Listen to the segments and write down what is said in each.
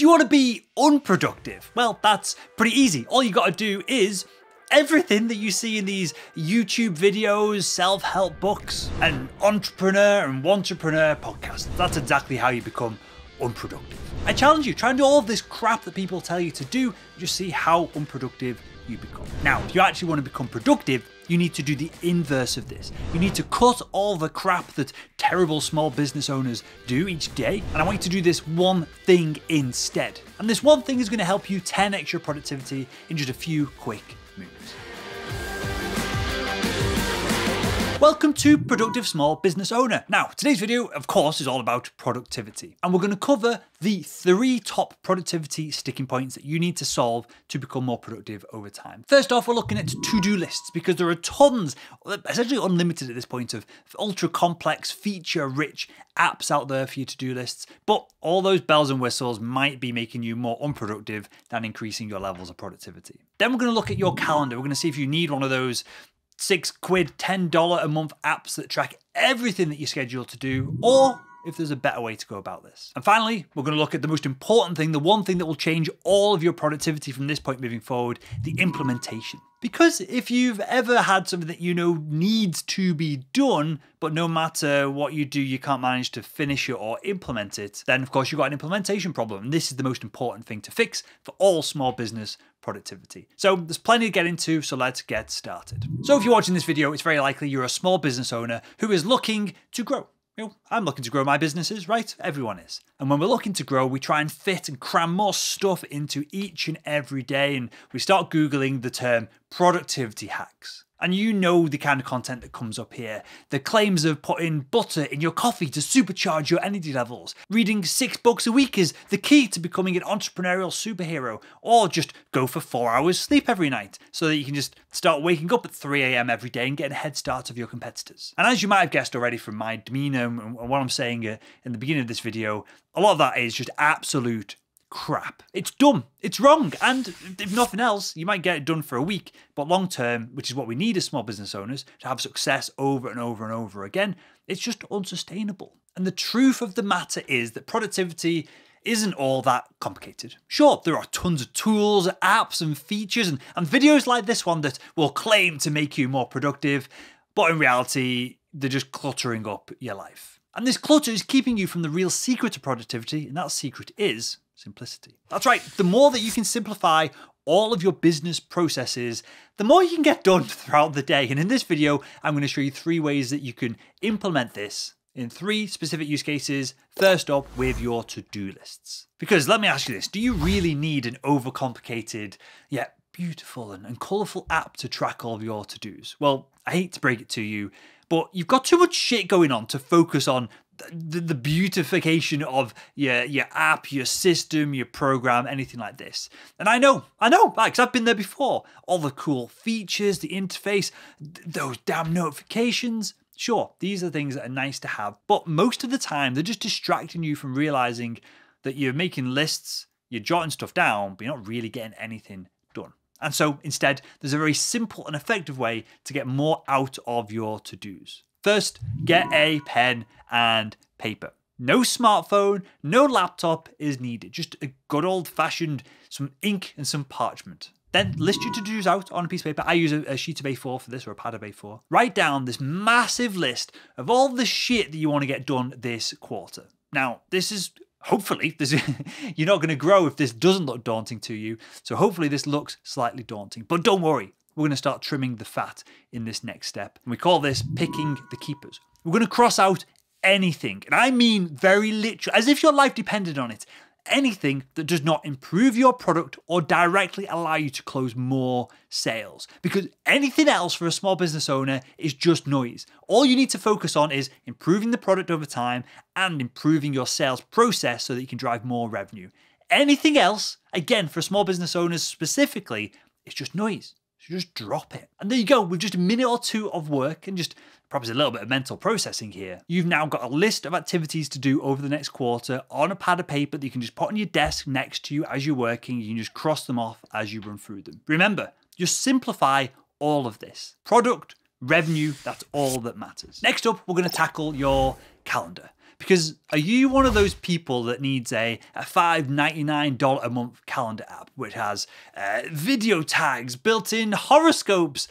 you want to be unproductive? Well, that's pretty easy. All you got to do is everything that you see in these YouTube videos, self-help books, and entrepreneur and wantrepreneur podcasts. That's exactly how you become unproductive. I challenge you, try and do all of this crap that people tell you to do, and just see how unproductive you become. Now, if you actually want to become productive, you need to do the inverse of this. You need to cut all the crap that terrible small business owners do each day, and I want you to do this one thing instead. And this one thing is going to help you 10x your productivity in just a few quick moves. Welcome to Productive Small Business Owner. Now, today's video, of course, is all about productivity. And we're going to cover the 3 top productivity sticking points that you need to solve to become more productive over time. First off, we're looking at to-do lists because there are tons, essentially unlimited at this point, of ultra complex, feature-rich apps out there for your to-do lists. But all those bells and whistles might be making you more unproductive than increasing your levels of productivity. Then we're going to look at your calendar. We're going to see if you need one of those £6, $10 a month apps that track everything that you schedule to do, or if there's a better way to go about this. And finally, we're going to look at the most important thing, the one thing that will change all of your productivity from this point moving forward, the implementation. Because if you've ever had something that you know needs to be done, but no matter what you do, you can't manage to finish it or implement it, then of course you've got an implementation problem. And this is the most important thing to fix for all small business productivity. So there's plenty to get into, so let's get started. So if you're watching this video, it's very likely you're a small business owner who is looking to grow. You know, I'm looking to grow my businesses, right? Everyone is. And when we're looking to grow, we try and fit and cram more stuff into each and every day. And we start Googling the term productivity hacks. And you know the kind of content that comes up here. The claims of putting butter in your coffee to supercharge your energy levels. Reading 6 books a week is the key to becoming an entrepreneurial superhero. Or just go for 4 hours sleep every night so that you can just start waking up at 3 a.m. every day and get a head start of your competitors. And as you might have guessed already from my demeanor and what I'm saying in the beginning of this video, a lot of that is just absolute crap. It's dumb, it's wrong, and if nothing else, you might get it done for a week, but long term, which is what we need as small business owners, to have success over and over and over again, it's just unsustainable. And the truth of the matter is that productivity isn't all that complicated. Sure, there are tons of tools, apps, and features, and videos like this one that will claim to make you more productive, but in reality, they're just cluttering up your life. And this clutter is keeping you from the real secret of productivity, and that secret is simplicity. That's right. The more that you can simplify all of your business processes, the more you can get done throughout the day. And in this video, I'm going to show you 3 ways that you can implement this in 3 specific use cases. First up, with your to-do lists. Because let me ask you this, do you really need an overcomplicated yet beautiful and colorful app to track all of your to-dos? Well, I hate to break it to you, but you've got too much shit going on to focus on the beautification of your app, your system, your program, anything like this. And I know, because I've been there before. All the cool features, the interface, those damn notifications. Sure, these are things that are nice to have, but most of the time they're just distracting you from realizing that you're making lists, you're jotting stuff down, but you're not really getting anything done. And so instead, there's a very simple and effective way to get more out of your to-dos. First, get a pen and paper. No smartphone, no laptop is needed. Just a good old-fashioned, some ink and some parchment. Then list your to-dos out on a piece of paper. I use a sheet of A4 for this, or a pad of A4. Write down this massive list of all the shit that you want to get done this quarter. Now, this is hopefully, you're not going to grow if this doesn't look daunting to you. So hopefully this looks slightly daunting. But don't worry, we're going to start trimming the fat in this next step. And we call this picking the keepers. We're going to cross out anything, and I mean very literally, as if your life depended on it, anything that does not improve your product or directly allow you to close more sales. Because anything else for a small business owner is just noise. All you need to focus on is improving the product over time and improving your sales process so that you can drive more revenue. Anything else, again, for small business owners specifically, it's just noise. So just drop it. And there you go, with just a minute or 2 of work and just probably a little bit of mental processing here, you've now got a list of activities to do over the next quarter on a pad of paper that you can just put on your desk next to you as you're working. You can just cross them off as you run through them. Remember, just simplify all of this. Product, revenue, that's all that matters. Next up, we're going to tackle your calendar. Because are you one of those people that needs a $5.99 a month calendar app, which has video tags, built-in horoscopes,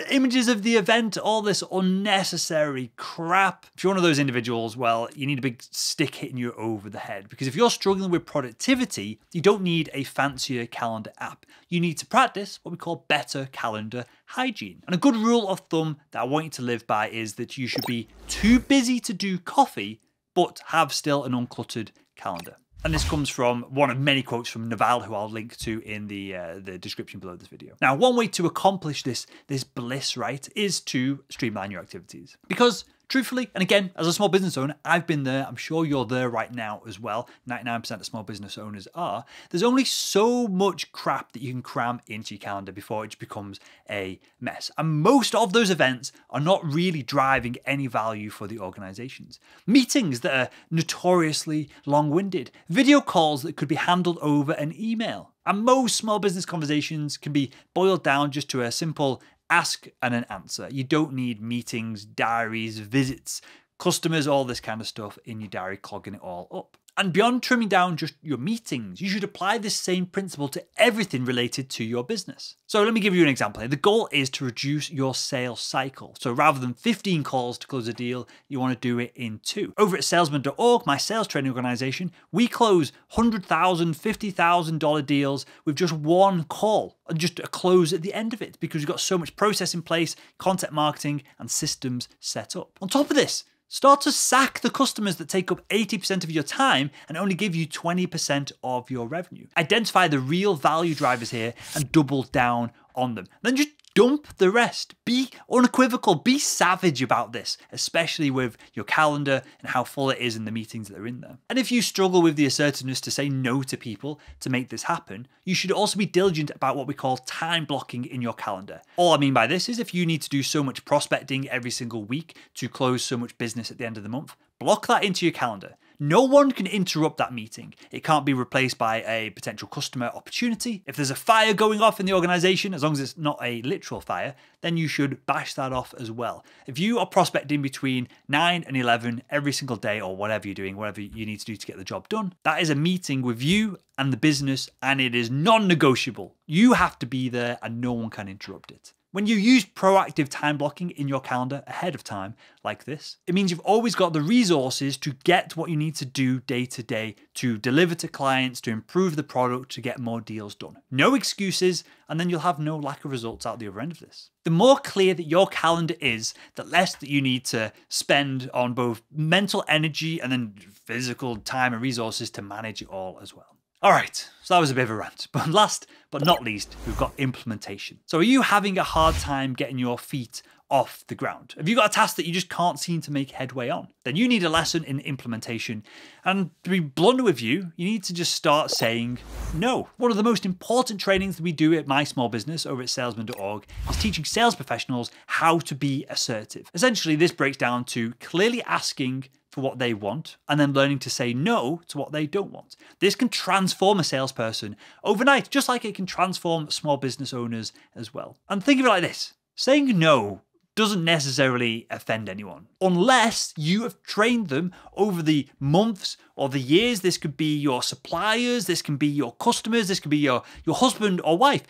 images of the event, all this unnecessary crap? If you're one of those individuals, well, you need a big stick hitting you over the head. Because if you're struggling with productivity, you don't need a fancier calendar app. You need to practice what we call better calendar hygiene. And a good rule of thumb that I want you to live by is that you should be too busy to do coffee, but have still an uncluttered calendar. And this comes from one of many quotes from Naval, who I'll link to in the description below this video. Now, one way to accomplish this bliss, right, is to streamline your activities. Because truthfully, and again, as a small business owner, I've been there. I'm sure you're there right now as well. 99% of small business owners are. There's only so much crap that you can cram into your calendar before it just becomes a mess. And most of those events are not really driving any value for the organizations. Meetings that are notoriously long-winded. Video calls that could be handled over an email. And most small business conversations can be boiled down just to a simple ask and an answer. You don't need meetings, diaries, visits, customers, all this kind of stuff in your diary, clogging it all up. And beyond trimming down just your meetings, you should apply this same principle to everything related to your business. So let me give you an example here. The goal is to reduce your sales cycle. So rather than 15 calls to close a deal, you want to do it in 2. Over at salesman.org, my sales training organization, we close $100,000, $50,000 deals with just one call and just a close at the end of it, because we've got so much process in place, content marketing and systems set up. On top of this, start to sack the customers that take up 80% of your time and only give you 20% of your revenue. Identify the real value drivers here and double down on them. Then just dump the rest. Be unequivocal, be savage about this, especially with your calendar and how full it is in the meetings that are in there. And if you struggle with the assertiveness to say no to people to make this happen, you should also be diligent about what we call time blocking in your calendar. All I mean by this is if you need to do so much prospecting every single week to close so much business at the end of the month, block that into your calendar. No one can interrupt that meeting. It can't be replaced by a potential customer opportunity. If there's a fire going off in the organization, as long as it's not a literal fire, then you should bash that off as well. If you are prospecting between 9 and 11 every single day, or whatever you're doing, whatever you need to do to get the job done, that is a meeting with you and the business, and it is non-negotiable. You have to be there and no one can interrupt it. When you use proactive time blocking in your calendar ahead of time, like this, it means you've always got the resources to get what you need to do day to day to deliver to clients, to improve the product, to get more deals done. No excuses, and then you'll have no lack of results out the other end of this. The more clear that your calendar is, the less that you need to spend on both mental energy and then physical time and resources to manage it all as well. All right, so that was a bit of a rant, but last but not least, we've got implementation. So are you having a hard time getting your feet off the ground? Have you got a task that you just can't seem to make headway on? Then you need a lesson in implementation. And to be blunt with you, you need to just start saying no. One of the most important trainings that we do at my small business over at salesman.org is teaching sales professionals how to be assertive. Essentially, this breaks down to clearly asking for what they want and then learning to say no to what they don't want. This can transform a salesperson overnight, just like it can transform small business owners as well. And think of it like this. Saying no doesn't necessarily offend anyone unless you have trained them over the months or the years. This could be your suppliers, this can be your customers, this could be your husband or wife.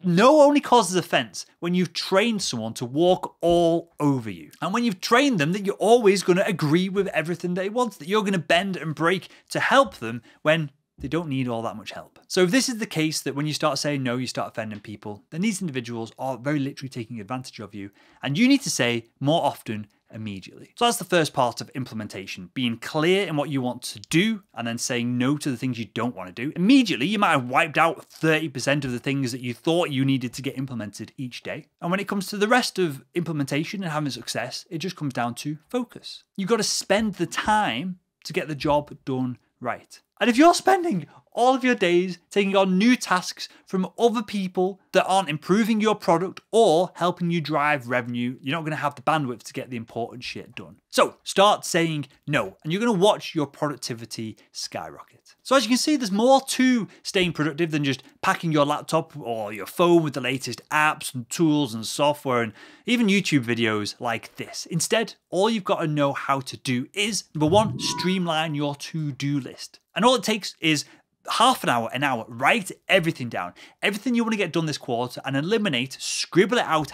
No only causes offense when you've trained someone to walk all over you. And when you've trained them that you're always going to agree with everything they want, that you're going to bend and break to help them when they don't need all that much help. So if this is the case, that when you start saying no, you start offending people, then these individuals are very literally taking advantage of you. And you need to say more often, immediately. So that's the first part of implementation, being clear in what you want to do and then saying no to the things you don't want to do. Immediately, you might have wiped out 30% of the things that you thought you needed to get implemented each day. And when it comes to the rest of implementation and having success, it just comes down to focus. You've got to spend the time to get the job done right. And if you're spending all of your days taking on new tasks from other people that aren't improving your product or helping you drive revenue, you're not going to have the bandwidth to get the important shit done. So start saying no, and you're going to watch your productivity skyrocket. So as you can see, there's more to staying productive than just packing your laptop or your phone with the latest apps and tools and software and even YouTube videos like this. Instead, all you've got to know how to do is, number one, streamline your to-do list. And all it takes is half an hour, write everything down, everything you want to get done this quarter, and eliminate, scribble it out,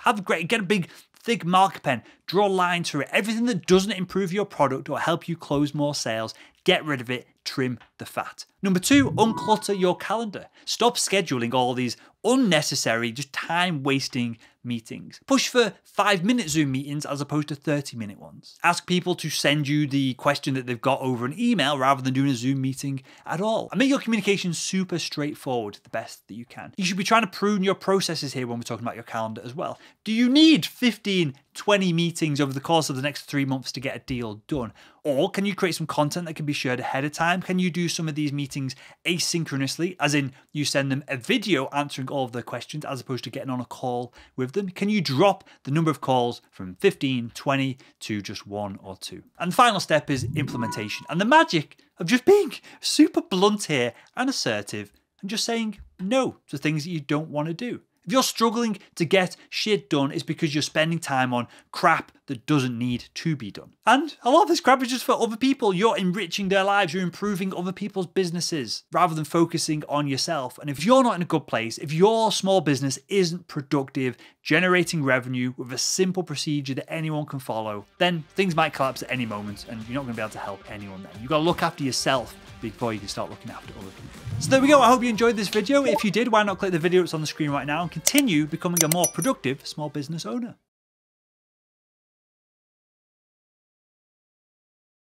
get a big thick marker pen, draw lines through it, everything that doesn't improve your product or help you close more sales, get rid of it, trim the fat. Number two, unclutter your calendar. Stop scheduling all these unnecessary, just time-wasting meetings. Push for 5-minute Zoom meetings as opposed to 30-minute ones. Ask people to send you the question that they've got over an email rather than doing a Zoom meeting at all. And make your communication super straightforward, the best that you can. You should be trying to prune your processes here when we're talking about your calendar as well. Do you need 15, 20 meetings over the course of the next 3 months to get a deal done? Or can you create some content that can be shared ahead of time? Can you do some of these meetings asynchronously, as in you send them a video answering all of their questions as opposed to getting on a call with them? Can you drop the number of calls from 15, 20 to just 1 or 2? And the final step is implementation. And the magic of just being super blunt here and assertive and just saying no to things that you don't want to do. If you're struggling to get shit done, it's because you're spending time on crap that doesn't need to be done. And a lot of this crap is just for other people. You're enriching their lives, you're improving other people's businesses rather than focusing on yourself. And if you're not in a good place, if your small business isn't productive, generating revenue with a simple procedure that anyone can follow, then things might collapse at any moment and you're not going to be able to help anyone then. You've got to look after yourself before you can start looking after other people. So there we go. I hope you enjoyed this video. If you did, why not click the video that's on the screen right now and continue becoming a more productive small business owner.